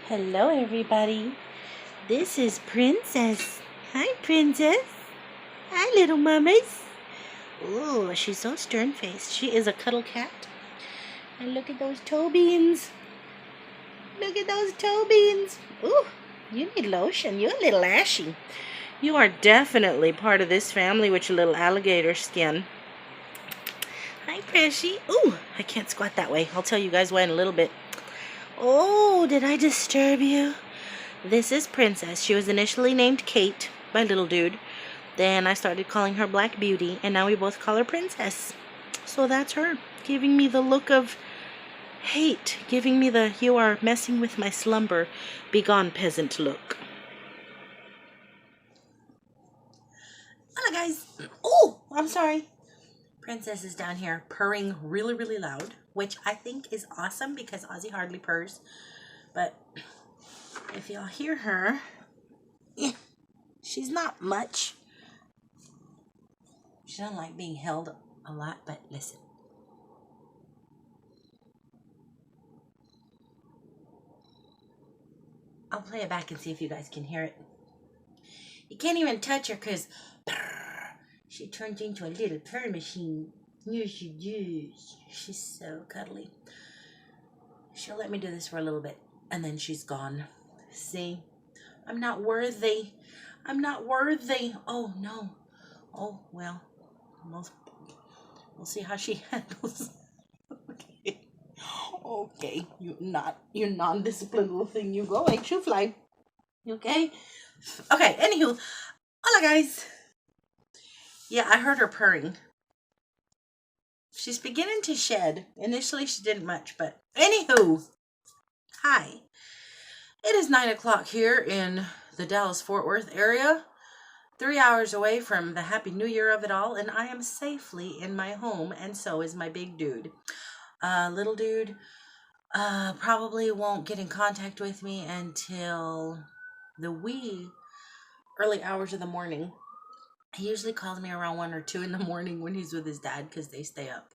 Hello, everybody. This is Princess. Hi, Princess. Hi, little mummies. Oh, she's so stern-faced. She is a cuddle cat. And look at those toe beans. Look at those toe beans. Ooh, you need lotion. You're a little ashy. You are definitely part of this family with your little alligator skin. Hi, Pressy. Ooh, I can't squat that way. I'll tell you guys why in a little bit. Oh, did I disturb you? This is Princess. She was initially named Kate by little dude. Then I started calling her Black Beauty, and now we both call her Princess. So that's her, giving me the look of hate, giving me the "you are messing with my slumber, begone peasant" look. Hello, guys. Oh, I'm sorry. Princess is down here purring really, really loud, which I think is awesome because Ozzy hardly purrs. But if y'all hear her, she's not much. She doesn't like being held a lot, but listen. I'll play it back and see if you guys can hear it. You can't even touch her because she turned into a little purr machine. Yes, she does. She's so cuddly. She'll let me do this for a little bit, and then she's gone. See? I'm not worthy. I'm not worthy. Oh, no. Oh, well. We'll see how she handles. Okay. Okay. You're non-disciplined little thing. You go, ain't you, Fly? You okay? Okay, anywho. Hola, guys. Yeah, I heard her purring. She's beginning to shed. Initially, she didn't much, but anywho. Hi. It is 9 o'clock here in the Dallas-Fort Worth area. 3 hours away from the Happy New Year of it all, and I am safely in my home, and so is my big dude. Little dude probably won't get in contact with me until the wee early hours of the morning. He usually calls me around 1 or 2 in the morning when he's with his dad because they stay up,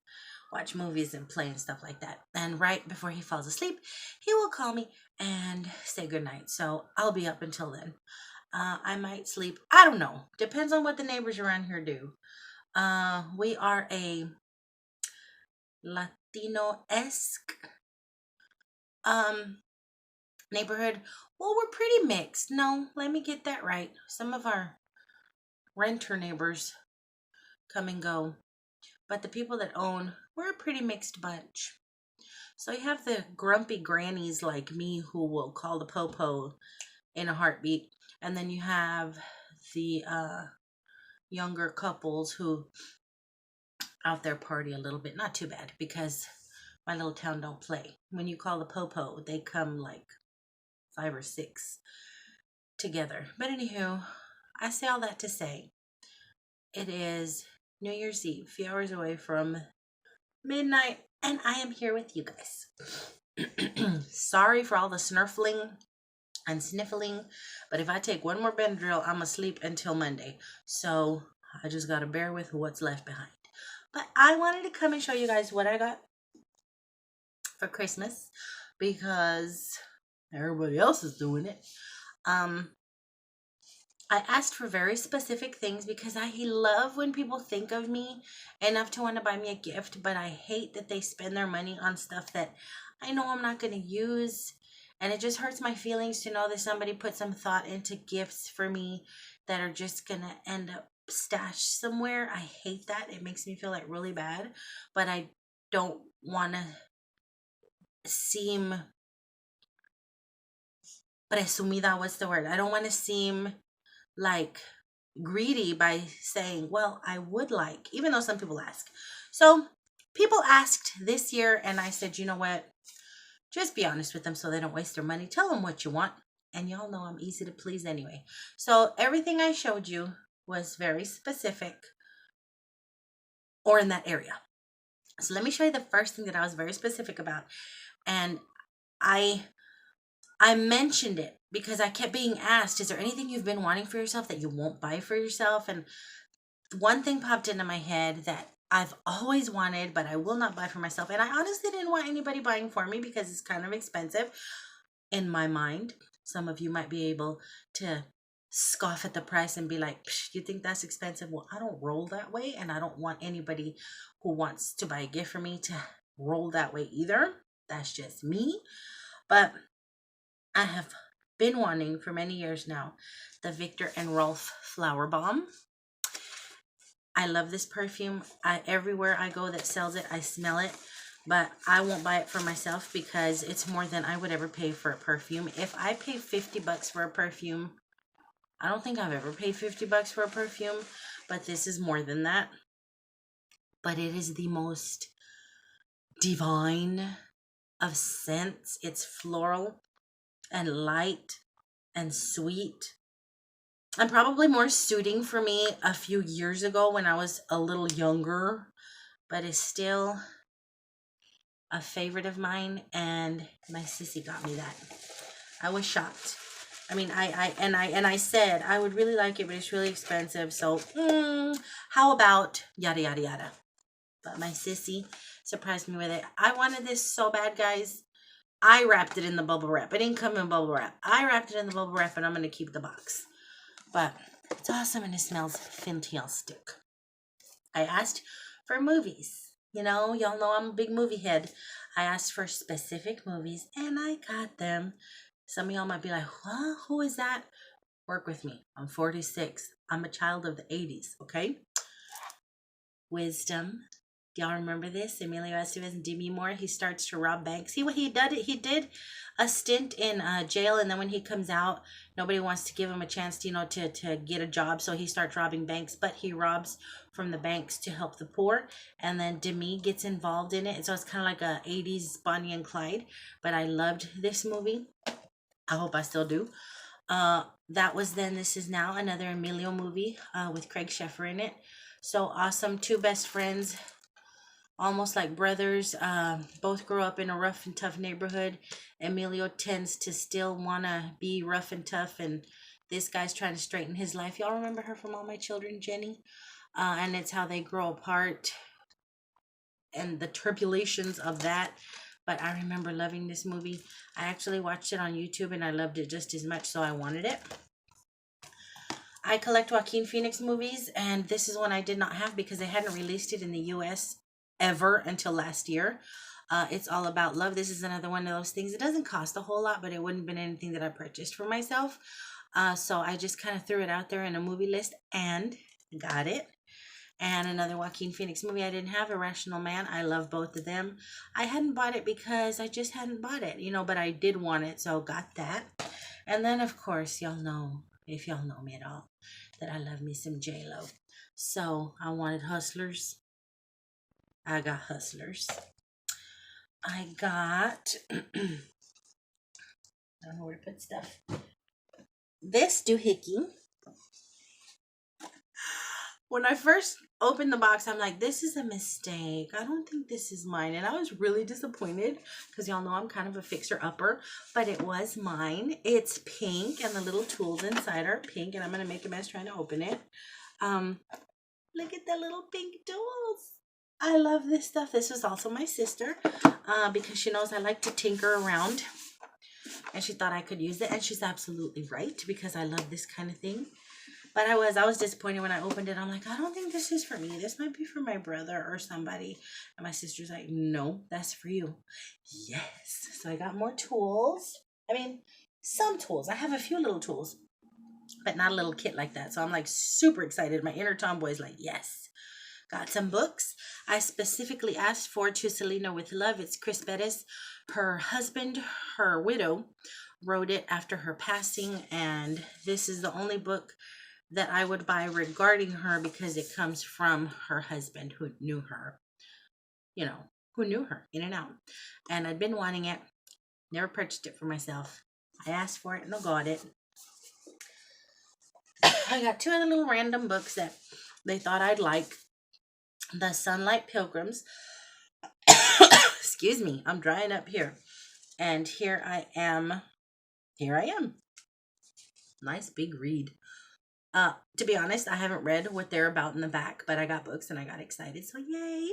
watch movies and play and stuff like that. And right before he falls asleep, he will call me and say goodnight. So I'll be up until then. I might sleep. I don't know. Depends on what the neighbors around here do. We are a Latino-esque neighborhood. Well, we're pretty mixed. No, let me get that right. Some of our renter neighbors come and go. But the people that own, we're a pretty mixed bunch. So you have the grumpy grannies like me who will call the popo in a heartbeat. And then you have the younger couples who out there party a little bit. Not too bad because my little town don't play. When you call the popo, they come like 5 or 6 together. But anywho, I say all that to say it is New Year's Eve, a few hours away from midnight, and I am here with you guys. Sorry for all the snurfling and sniffling, but if I take one more Benadryl, I'm asleep until Monday. So I just gotta bear with what's left behind. But I wanted to come and show you guys what I got for Christmas because everybody else is doing it. I asked for very specific things because I love when people think of me enough to want to buy me a gift, but I hate that they spend their money on stuff that I know I'm not going to use. And it just hurts my feelings to know that somebody put some thought into gifts for me that are just going to end up stashed somewhere. I hate that. It makes me feel like really bad, but I don't want to seem presumida. What's the word? I don't want to seem like greedy by saying, well, I would like, even though some people ask. So people asked this year, and I said, you know what? Just be honest with them so they don't waste their money. Tell them what you want. And y'all know I'm easy to please anyway. So everything I showed you was very specific or in that area. So let me show you the first thing that I was very specific about. And I mentioned it because I kept being asked, is there anything you've been wanting for yourself that you won't buy for yourself? And one thing popped into my head that I've always wanted, but I will not buy for myself. And I honestly didn't want anybody buying for me because it's kind of expensive. in my mind. Some of you might be able to scoff at the price and be like, you think that's expensive? Well, I don't roll that way, and I don't want anybody who wants to buy a gift for me to roll that way either. That's just me. But I have been wanting for many years now the Victor and Rolf Flower Bomb. I love this perfume. Everywhere I go that sells it, I smell it. But I won't buy it for myself because it's more than I would ever pay for a perfume. If I pay $50 for a perfume, I don't think I've ever paid $50 for a perfume, but this is more than that. But it is the most divine of scents. It's floral and light and sweet. And probably more suiting for me a few years ago when I was a little younger, but it's still a favorite of mine, and my sissy got me that. I was shocked. I mean, I said I would really like it, but it's really expensive. So, how about yada yada yada? But my sissy surprised me with it. I wanted this so bad, guys. I wrapped it in the bubble wrap. It didn't come in bubble wrap. I wrapped it in the bubble wrap, and I'm gonna keep the box. But it's awesome, and it smells fantastic. I asked for movies. You know, y'all know I'm a big movie head. I asked for specific movies, and I got them. Some of y'all might be like, what? Who is that? Work with me. I'm 46. I'm a child of the 80s, okay? Wisdom. Do y'all remember this? Emilio Estevez and Demi Moore. He starts to rob banks. He did a stint in jail, and then when he comes out, nobody wants to give him a chance to, to get a job. So he starts robbing banks, but he robs from the banks to help the poor. And then Demi gets involved in it. So it's kind of like a 80s Bonnie and Clyde. But I loved this movie. I hope I still do. That was Then, This Is Now, another Emilio movie with Craig Sheffer in it. So awesome. Two best friends, almost like brothers. Both grow up in a rough and tough neighborhood. Emilio tends to still want to be rough and tough, and this guy's trying to straighten his life. Y'all remember her from All My Children, Jenny? And it's how they grow apart and the tribulations of that. But I remember loving this movie. I actually watched it on YouTube, and I loved it just as much, so I wanted it. I collect Joaquin Phoenix movies, and this is one I did not have because they hadn't released it in the U.S. ever until last year. It's All About Love. This is another one of those things. It doesn't cost a whole lot, but it wouldn't have been anything that I purchased for myself. So I just kind of threw it out there in a movie list and got it. And another Joaquin Phoenix movie I didn't have, Irrational Man. I love both of them. I hadn't bought it because I just hadn't bought it, but I did want it, so got that. And then, of course, y'all know, if y'all know me at all, that I love me some J-Lo. So I wanted Hustlers. I got Hustlers. I got, I don't know where to put stuff. This doohickey. When I first opened the box, I'm like, this is a mistake. I don't think this is mine. And I was really disappointed because y'all know I'm kind of a fixer-upper, but it was mine. It's pink, and the little tools inside are pink, and I'm going to make a mess trying to open it. Look at the little pink tools. I love this stuff. This was also my sister because she knows I like to tinker around, and she thought I could use it, and she's absolutely right because I love this kind of thing. But I was disappointed when I opened it. I'm like, I don't think this is for me. This might be for my brother or somebody. And my sister's like, no, that's for you. Yes. So I got more tools. I mean, some tools. I have a few little tools, but not a little kit like that. So I'm like super excited. My inner tomboy is like, yes. Got some books. I specifically asked for To Selena with Love. It's Chris Bettis. Her husband, her widow, wrote it after her passing. And this is the only book that I would buy regarding her because it comes from her husband who knew her, who knew her in and out. And I'd been wanting it, never purchased it for myself. I asked for it and I got it. I got two other little random books that they thought I'd like. The Sunlight Pilgrims. Excuse me, I'm drying up here. And here I am. Nice big read. To be honest, I haven't read what they're about in the back, but I got books and I got excited, so yay.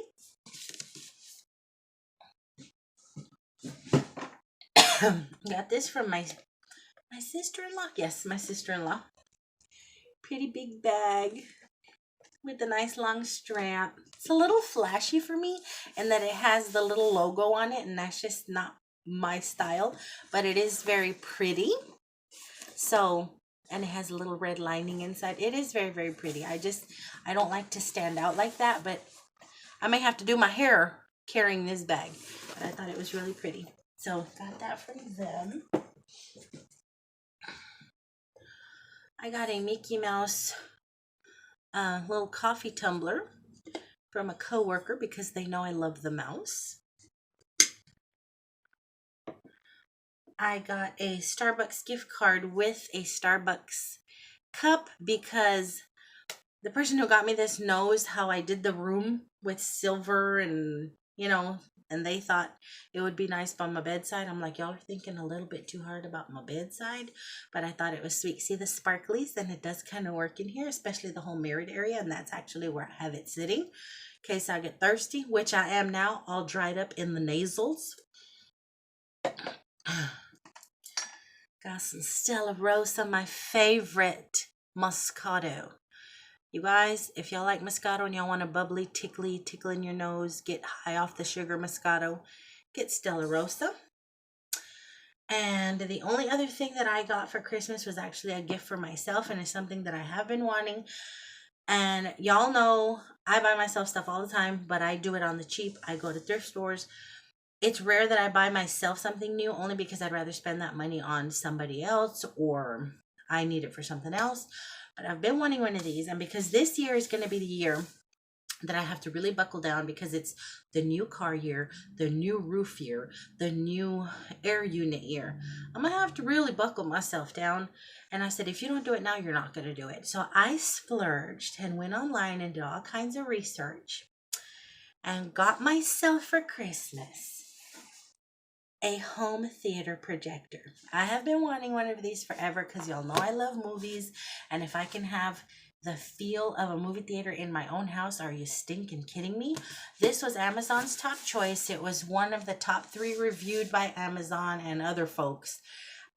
Got this from my sister-in-law. Yes, my sister-in-law. Pretty big bag with a nice long strap. It's a little flashy for me in that it has the little logo on it, and that's just not my style, but it is very pretty. So, and it has a little red lining inside. It is very, very pretty. I don't like to stand out like that, but I may have to do my hair carrying this bag. But I thought it was really pretty. So, got that from them. I got a Mickey Mouse little coffee tumbler from a coworker because they know I love the mouse. I got a Starbucks gift card with a Starbucks cup because the person who got me this knows how I did the room with silver and, and they thought it would be nice by my bedside. I'm like, y'all are thinking a little bit too hard about my bedside, but I thought it was sweet. See the sparklies? And it does kind of work in here, especially the whole mirrored area, and that's actually where I have it sitting in case I get thirsty, which I am now, all dried up in the nasals. Got some Stella Rosa, my favorite Moscato. You guys, if y'all like Moscato and y'all want a bubbly, tickle in your nose, get high off the sugar Moscato, get Stella Rosa. And the only other thing that I got for Christmas was actually a gift for myself, and it's something that I have been wanting. And y'all know I buy myself stuff all the time, but I do it on the cheap. I go to thrift stores. It's rare that I buy myself something new, only because I'd rather spend that money on somebody else or I need it for something else. But I've been wanting one of these, and because this year is going to be the year that I have to really buckle down because it's the new car year, the new roof year, the new air unit year. I'm going to have to really buckle myself down. And I said, if you don't do it now, you're not going to do it. So I splurged and went online and did all kinds of research and got myself for Christmas a home theater projector. I have been wanting one of these forever because y'all know I love movies, and if I can have the feel of a movie theater in my own house, are you stinking kidding me? This was Amazon's top choice. It was one of the top 3 reviewed by Amazon and other folks,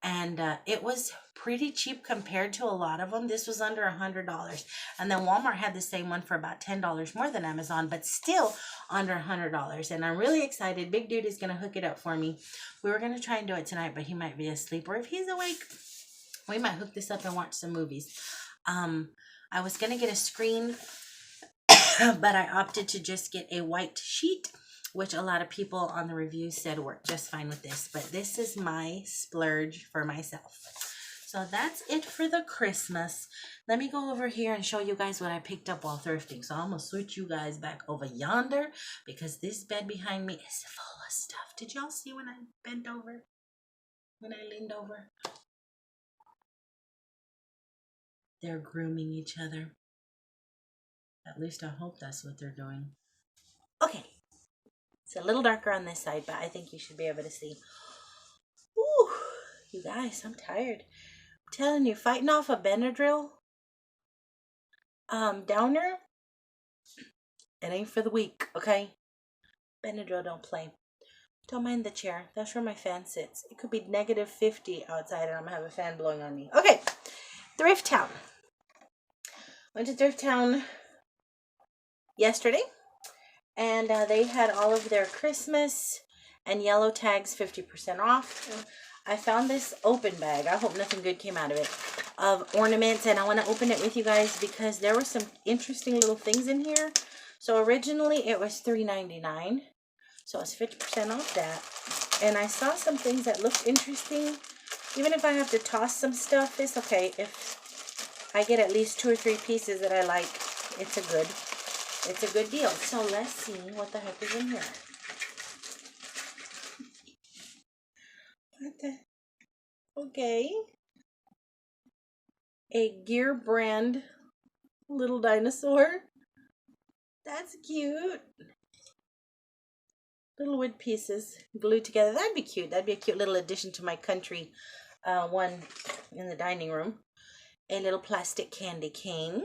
and it was pretty cheap compared to a lot of them. This was under $100, and then Walmart had the same one for about $10 more than Amazon, but still under $100. And I'm really excited. Big Dude is gonna hook it up for me. We were gonna try and do it tonight, but he might be asleep, or if he's awake, we might hook this up and watch some movies. I was gonna get a screen, but I opted to just get a white sheet, which a lot of people on the reviews said worked just fine with this. But this is my splurge for myself. So that's it for the Christmas. Let me go over here and show you guys what I picked up while thrifting. So I'm going to switch you guys back over yonder because this bed behind me is full of stuff. Did y'all see when I bent over? When I leaned over? They're grooming each other. At least I hope that's what they're doing. Okay. It's a little darker on this side, but I think you should be able to see. Ooh, you guys, I'm tired. I'm telling you, fighting off a Benadryl downer, it ain't for the weak, okay? Benadryl don't play. Don't mind the chair. That's where my fan sits. It could be -50 outside and I'm gonna have a fan blowing on me. Okay, Thrift Town. Went to Thrift Town yesterday, and they had all of their Christmas and yellow tags 50% off. I found this open bag. I hope nothing good came out of it. Of ornaments, and I want to open it with you guys because there were some interesting little things in here. So originally it was $3.99, so it's 50% off that. And I saw some things that looked interesting. Even if I have to toss some stuff, it's okay. If I get at least 2 or 3 pieces that I like, it's a good deal. So let's see what the heck is in here. What the? Okay. A Gear brand little dinosaur. That's cute. Little wood pieces glued together. That'd be cute. That'd be a cute little addition to my country one in the dining room. A little plastic candy cane.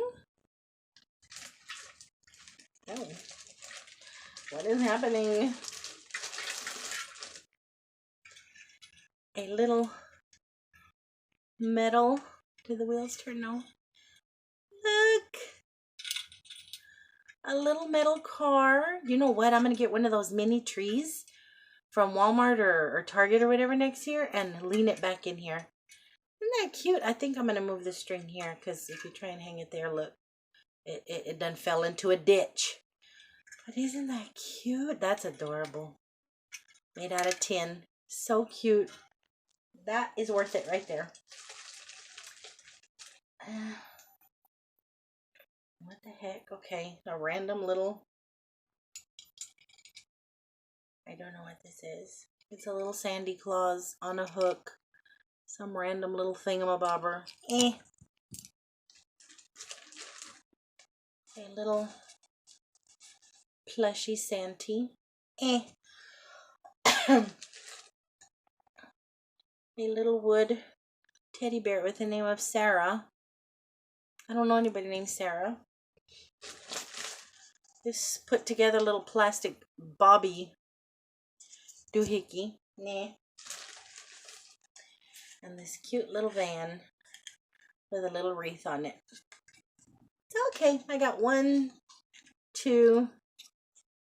Oh, what is happening? a little metal. Do the wheels turn? No. Look. A little metal car. You know what? I'm going to get one of those mini trees from Walmart or Target or whatever next year and lean it back in here. Isn't that cute? I think I'm going to move the string here because if you try and hang it there, look, it done fell into a ditch. But isn't that cute? That's adorable. Made out of tin. So cute. That is worth it right there. What the heck? Okay, a random little... I don't know what this is. It's a little Sandy Claus on a hook. Some random little thingamabobber. A little plushy Santee. A little wood teddy bear with the name of Sarah. I don't know anybody named Sarah. This put together little plastic Bobby doohickey. Nah. And this cute little van with a little wreath on it. It's okay. I got 1, 2,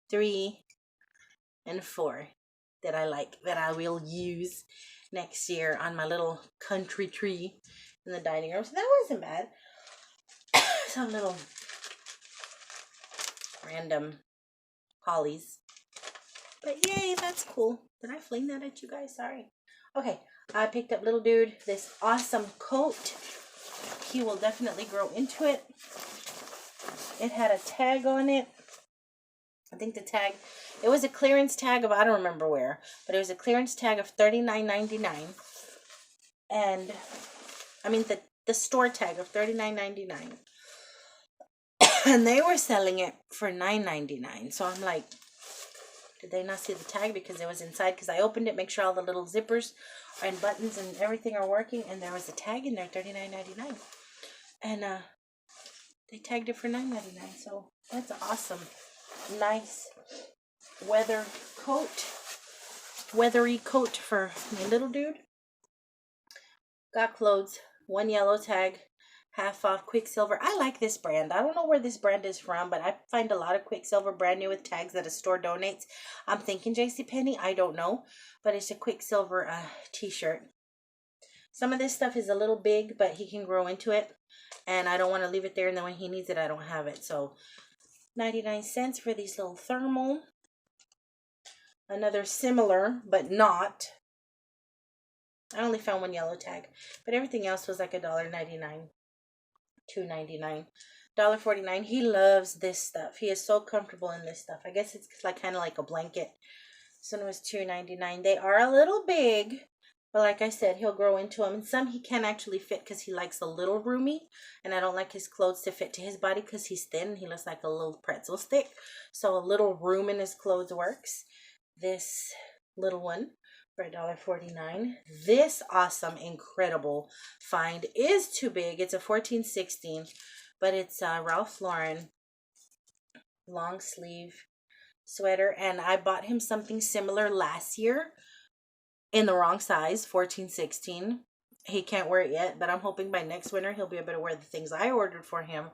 3, and 4 that I like, that I will use next year on my little country tree in the dining room. So that wasn't bad. Some little random hollies. But yay, that's cool. Did I fling that at you guys? Sorry. Okay, I picked up little dude this awesome coat. He will definitely grow into it. It had a tag on it. I think the tag, it was a clearance tag of, I don't remember where, but it was a clearance tag of $39.99. And, I mean, the store tag of $39.99. And they were selling it for $9.99. So I'm like, did they not see the tag because it was inside? Because I opened it, make sure all the little zippers and buttons and everything are working. And there was a tag in there, $39.99. And they tagged it for $9.99. So that's awesome. Nice weathery coat for my little dude. Got clothes, 1 yellow tag, half off Quicksilver. I like this brand. I don't know where this brand is from, but I find a lot of Quicksilver brand new with tags that a store donates. I'm thinking JCPenney. I don't know, but it's a Quicksilver t-shirt. Some of this stuff is a little big, but he can grow into it, and I don't want to leave it there, and then when he needs it, I don't have it. So 99 cents for these little thermal. Another similar, but not. I only found 1 yellow tag, but everything else was like $1.99, $2.99, $1.49. He loves this stuff. He is so comfortable in this stuff. I guess it's like kind of like a blanket. This one was $2.99. They are a little big, but like I said, he'll grow into them. And some he can actually fit because he likes a little roomy. And I don't like his clothes to fit to his body because he's thin. He looks like a little pretzel stick. So a little room in his clothes works. This little one for $1.49. This awesome, incredible find is too big. It's a 14-16, but it's Ralph Lauren long sleeve sweater. And I bought him something similar last year in the wrong size, 14-16. He can't wear it yet, but I'm hoping by next winter he'll be able to wear the things I ordered for him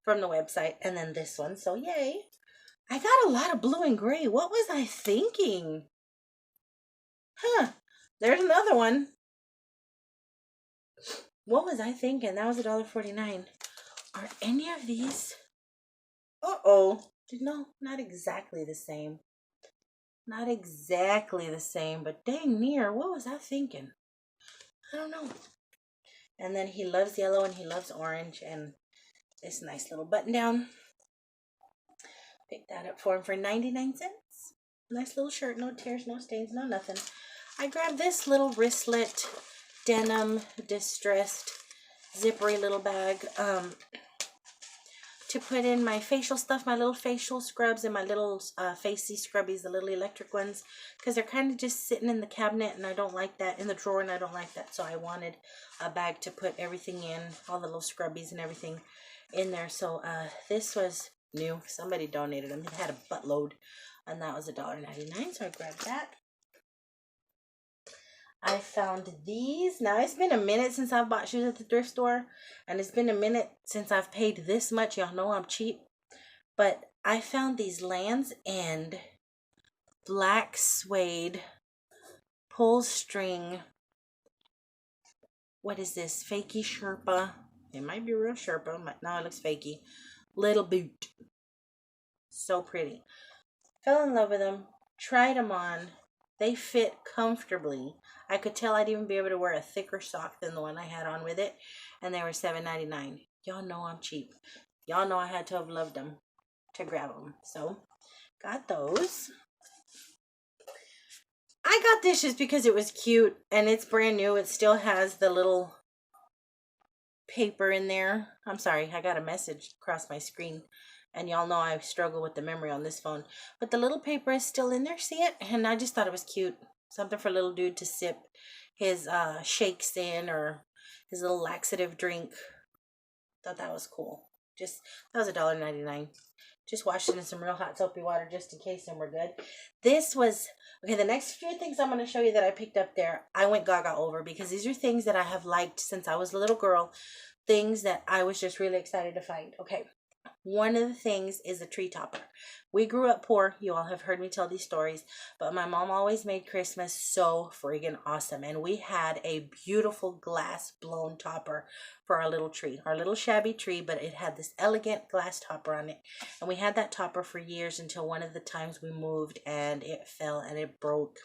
from the website. And then this one, so yay. I got a lot of blue and gray. What was I thinking? Huh, there's another one. What was I thinking? That was $1.49. Are any of these? Uh-oh. No, not exactly the same. Not exactly the same, but dang near. What was I thinking? I don't know. And then he loves yellow and he loves orange and this nice little button down. Picked that up for him for 99 cents. Nice little shirt, no tears, no stains, no nothing. I grabbed this little wristlet denim distressed zippery little bag to put in my facial stuff, my little facial scrubs and my little facey scrubbies, the little electric ones, because they're kind of just sitting in the cabinet and I don't like that, in the drawer, and I don't like that. So I wanted a bag to put everything in, all the little scrubbies and everything in there. So this was new. Somebody donated them. It had a buttload and that was $1.99. So I grabbed that. I found these. Now, it's been a minute since I've bought shoes at the thrift store. And it's been a minute since I've paid this much. Y'all know I'm cheap. But I found these Lands' End black suede pull string. What is this? Fakey Sherpa. It might be real Sherpa. No, it looks fakey. Little boot. So pretty. Fell in love with them. Tried them on. They fit comfortably. I could tell I'd even be able to wear a thicker sock than the one I had on with it. And they were $7.99. Y'all know I'm cheap. Y'all know I had to have loved them to grab them. So, got those. I got this just because it was cute and it's brand new. It still has the little paper in there. I'm sorry, I got a message across my screen. And y'all know I struggle with the memory on this phone. But the little paper is still in there, see it? And I just thought it was cute. Something for a little dude to sip his shakes in or his little laxative drink. Thought that was cool. That was $1.99. Just washed it in some real hot soapy water just in case and we're good. This was, okay, the next few things I'm going to show you that I picked up there, I went gaga over because these are things that I have liked since I was a little girl. Things that I was just really excited to find. Okay. One of the things is a tree topper. We grew up poor. You all have heard me tell these stories, but my mom always made Christmas so friggin' awesome. And we had a beautiful glass blown topper for our little tree, our little shabby tree, but it had this elegant glass topper on it. And we had that topper for years until one of the times we moved and it fell and it broke.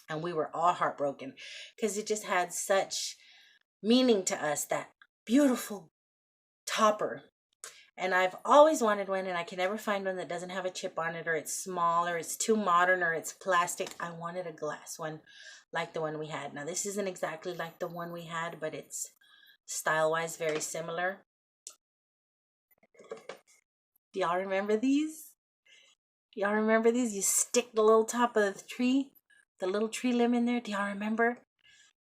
And we were all heartbroken because it just had such meaning to us, that beautiful topper. And I've always wanted one, and I can never find one that doesn't have a chip on it, or it's small, or it's too modern, or it's plastic. I wanted a glass one like the one we had. Now, this isn't exactly like the one we had, but it's style-wise very similar. Do y'all remember these? Y'all remember these? You stick the little top of the tree, the little tree limb in there. Do y'all remember?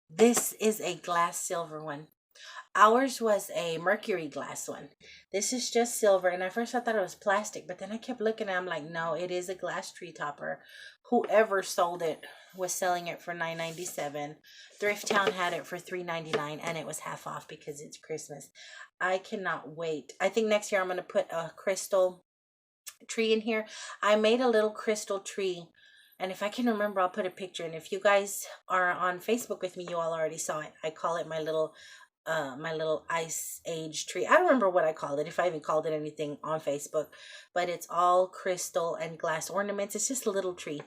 This is a glass silver one. Ours was a mercury glass one. This is just silver. And at first I thought it was plastic. But then I kept looking and I'm like, no, it is a glass tree topper. Whoever sold it was selling it for $9.97. Thrift Town had it for $3.99. And it was half off because it's Christmas. I cannot wait. I think next year I'm going to put a crystal tree in here. I made a little crystal tree. And if I can remember, I'll put a picture. And if you guys are on Facebook with me, you all already saw it. I call it my little ice age tree. I don't remember what I called it, if I even called it anything on Facebook, but it's all crystal and glass ornaments. It's just a little tree.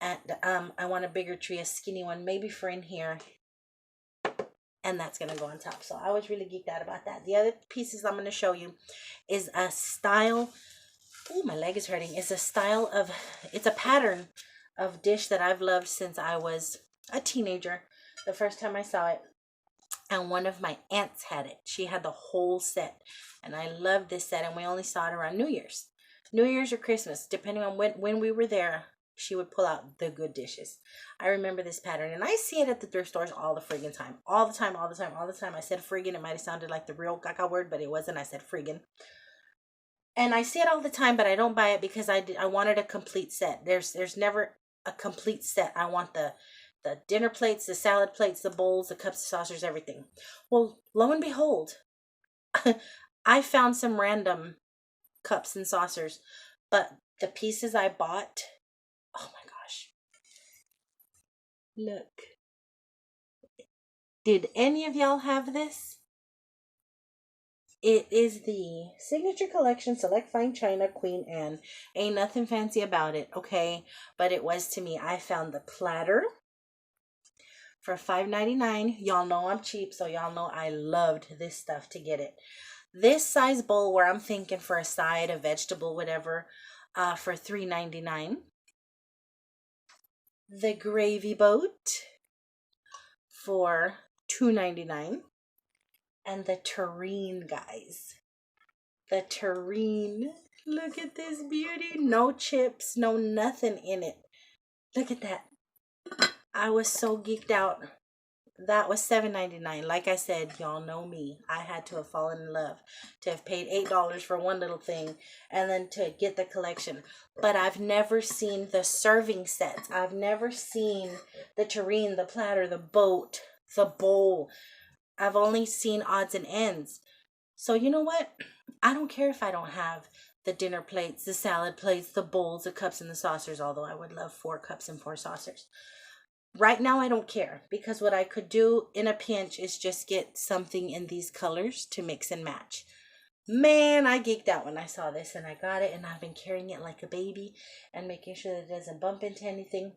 And I want a bigger tree, a skinny one, maybe for in here. And that's going to go on top. So I was really geeked out about that. The other pieces I'm going to show you is a style. Oh, my leg is hurting. It's a pattern of dish that I've loved since I was a teenager. The first time I saw it. And one of my aunts had it. She had the whole set. And I loved this set. And we only saw it around New Year's. New Year's or Christmas. Depending on when we were there, she would pull out the good dishes. I remember this pattern. And I see it at the thrift stores all the friggin' time. All the time, all the time, all the time. I said friggin'. It might have sounded like the real gaga word, but it wasn't. I said friggin'. And I see it all the time, but I don't buy it because I wanted a complete set. There's never a complete set. I want the dinner plates, the salad plates, the bowls, the cups, the saucers, everything. Well, lo and behold, I found some random cups and saucers, but the pieces I bought, oh my gosh. Look. Did any of y'all have this? It is the Signature Collection Select Fine China Queen Anne. Ain't nothing fancy about it, okay? But it was to me. I found the platter for $5.99. Y'all know I'm cheap, so y'all know I loved this stuff to get it. This size bowl where I'm thinking for a side, a vegetable, whatever, for $3.99. The gravy boat for $2.99. And the tureen, guys. The tureen. Look at this beauty. No chips, no nothing in it. Look at that. I was so geeked out. that was $7.99. Like I said, y'all know me. I had to have fallen in love to have paid $8 for one little thing and then to get the collection. But I've never seen the serving sets. I've never seen the tureen, the platter, the boat, the bowl. I've only seen odds and ends. So you know what? I don't care if I don't have the dinner plates, the salad plates, the bowls, the cups, and the saucers, although I would love 4 cups and 4 saucers. Right now, I don't care because what I could do in a pinch is just get something in these colors to mix and match. Man, I geeked out when I saw this and I got it, and I've been carrying it like a baby and making sure that it doesn't bump into anything.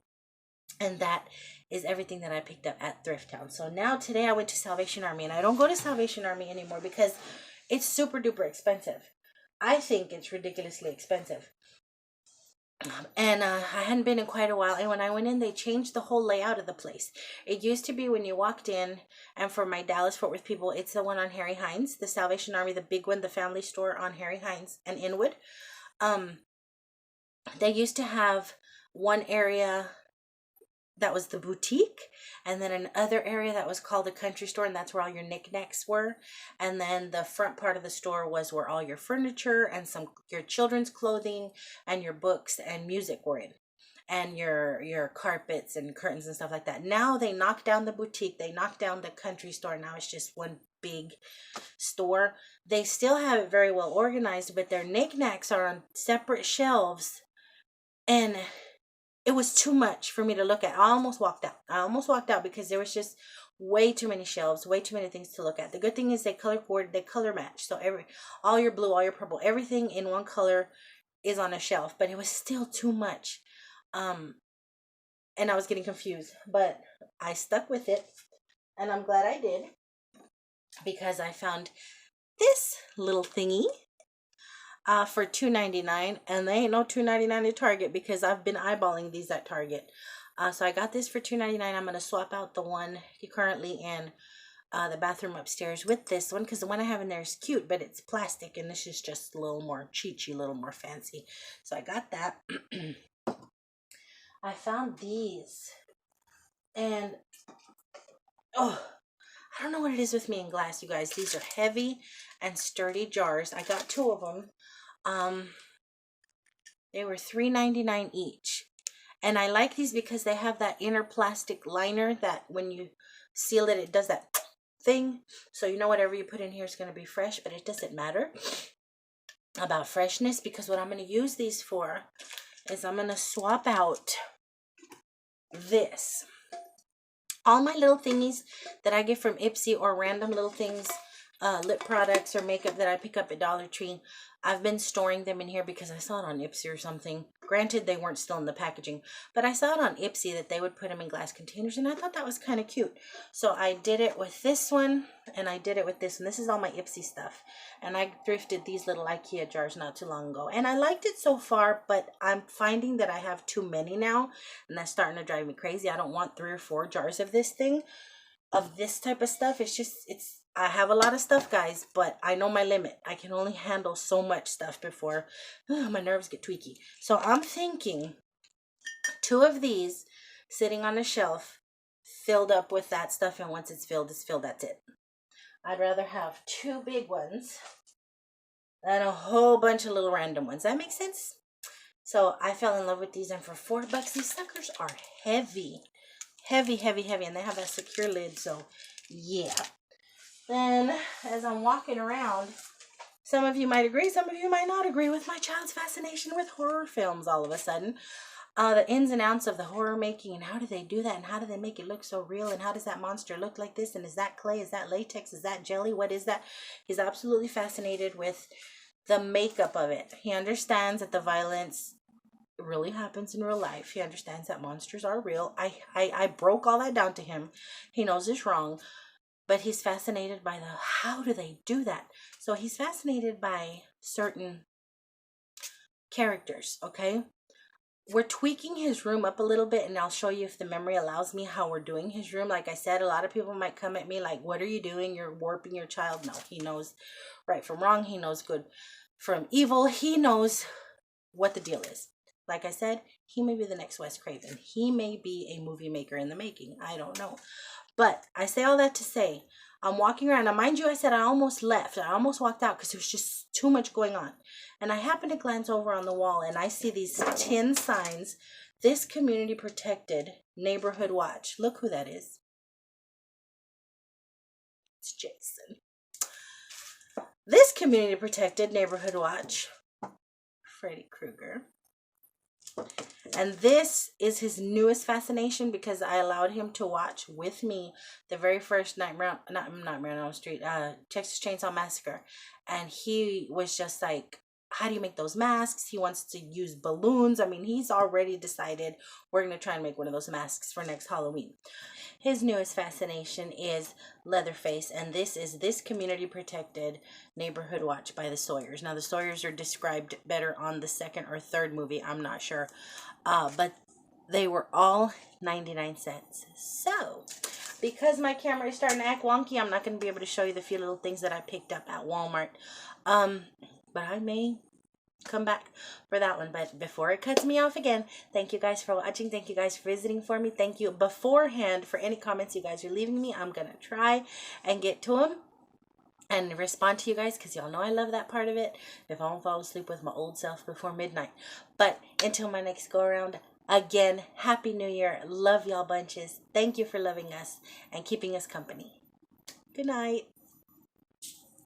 And that is everything that I picked up at Thrift Town. So now today I went to Salvation Army, and I don't go to Salvation Army anymore because it's super duper expensive. I think it's ridiculously expensive. And I hadn't been in quite a while. And when I went in, they changed the whole layout of the place. It used to be when you walked in, and for my Dallas Fort Worth people, it's the one on Harry Hines, the Salvation Army, the big one, the family store on Harry Hines and Inwood. They used to have one area that was the boutique, and then another area that was called the country store, and that's where all your knickknacks were. And then the front part of the store was where all your furniture and some your children's clothing and your books and music were in, and your carpets and curtains and stuff like that. Now they knocked down the boutique, they knocked down the country store. Now it's just one big store. They still have it very well organized, but their knickknacks are on separate shelves, and it was too much for me to look at. I almost walked out because there was just way too many shelves, way too many things to look at. The good thing is they color match. So all your blue, all your purple, everything in one color is on a shelf, but it was still too much. And I was getting confused, but I stuck with it, and I'm glad I did because I found this little thingy for $2.99, and they ain't no $2.99 at Target because I've been eyeballing these at Target. So I got this for $2.99. I'm gonna swap out the one currently in the bathroom upstairs with this one because the one I have in there is cute, but it's plastic, and this is just a little more cheechy, a little more fancy. So I got that. I found these, and oh, I don't know what it is with me in glass, you guys. These are heavy and sturdy jars. I got 2 of them. They were $3.99 each. And I like these because they have that inner plastic liner that when you seal it, it does that thing. So you know whatever you put in here is going to be fresh, but it doesn't matter about freshness because what I'm going to use these for is I'm going to swap out this. All my little thingies that I get from Ipsy or random little things, lip products or makeup that I pick up at Dollar Tree, I've been storing them in here because I saw it on Ipsy or something. Granted, they weren't still in the packaging, but I saw it on Ipsy that they would put them in glass containers, and I thought that was kind of cute. So I did it with this one, and I did it with this one. This is all my Ipsy stuff, and I thrifted these little IKEA jars not too long ago, and I liked it so far, but I'm finding that I have too many now, and that's starting to drive me crazy. I don't want 3 or 4 jars of this thing, of this type of stuff. I have a lot of stuff, guys, but I know my limit. I can only handle so much stuff before my nerves get tweaky. So I'm thinking 2 of these sitting on a shelf filled up with that stuff, and once it's filled, that's it. I'd rather have 2 big ones than a whole bunch of little random ones. That makes sense? So I fell in love with these, and for $4, these suckers are heavy. Heavy, heavy, heavy, and they have a secure lid, so yeah. Then, as I'm walking around, some of you might agree, some of you might not agree with my child's fascination with horror films all of a sudden. The ins and outs of the horror making, and how do they do that, and how do they make it look so real, and how does that monster look like this, and is that clay, is that latex, is that jelly, what is that? He's absolutely fascinated with the makeup of it. He understands that the violence really happens in real life. He understands that monsters are real. I broke all that down to him. He knows it's wrong. But he's fascinated by how do they do that? So he's fascinated by certain characters, okay? We're tweaking his room up a little bit, and I'll show you if the memory allows me how we're doing his room. Like I said, a lot of people might come at me like, what are you doing? You're warping your child. No, he knows right from wrong. He knows good from evil. He knows what the deal is. Like I said, he may be the next Wes Craven. He may be a movie maker in the making. I don't know. But I say all that to say, I'm walking around. Now, mind you, I said I almost left. I almost walked out because there was just too much going on. And I happened to glance over on the wall and I see these 10 signs. This community protected neighborhood watch. Look who that is. It's Jason. This community protected neighborhood watch. Freddy Krueger. And this is his newest fascination because I allowed him to watch with me the very first Nightmare, Nightmare on Elm Street, Texas Chainsaw Massacre. And he was just like, how do you make those masks? He wants to use balloons. I mean, he's already decided we're going to try and make one of those masks for next Halloween. His newest fascination is Leatherface, and this is this community protected neighborhood watch by the Sawyers. Now, the Sawyers are described better on the second or third movie. I'm not sure. But they were all 99 cents. So, because my camera is starting to act wonky, I'm not going to be able to show you the few little things that I picked up at Walmart. But I may come back for that one. But before it cuts me off again, thank you guys for watching. Thank you guys for visiting for me. Thank you beforehand for any comments you guys are leaving me. I'm going to try and get to them and respond to you guys because y'all know I love that part of it. If I won't fall asleep with my old self before midnight. But until my next go around, again, Happy New Year. Love y'all bunches. Thank you for loving us and keeping us company. Good night.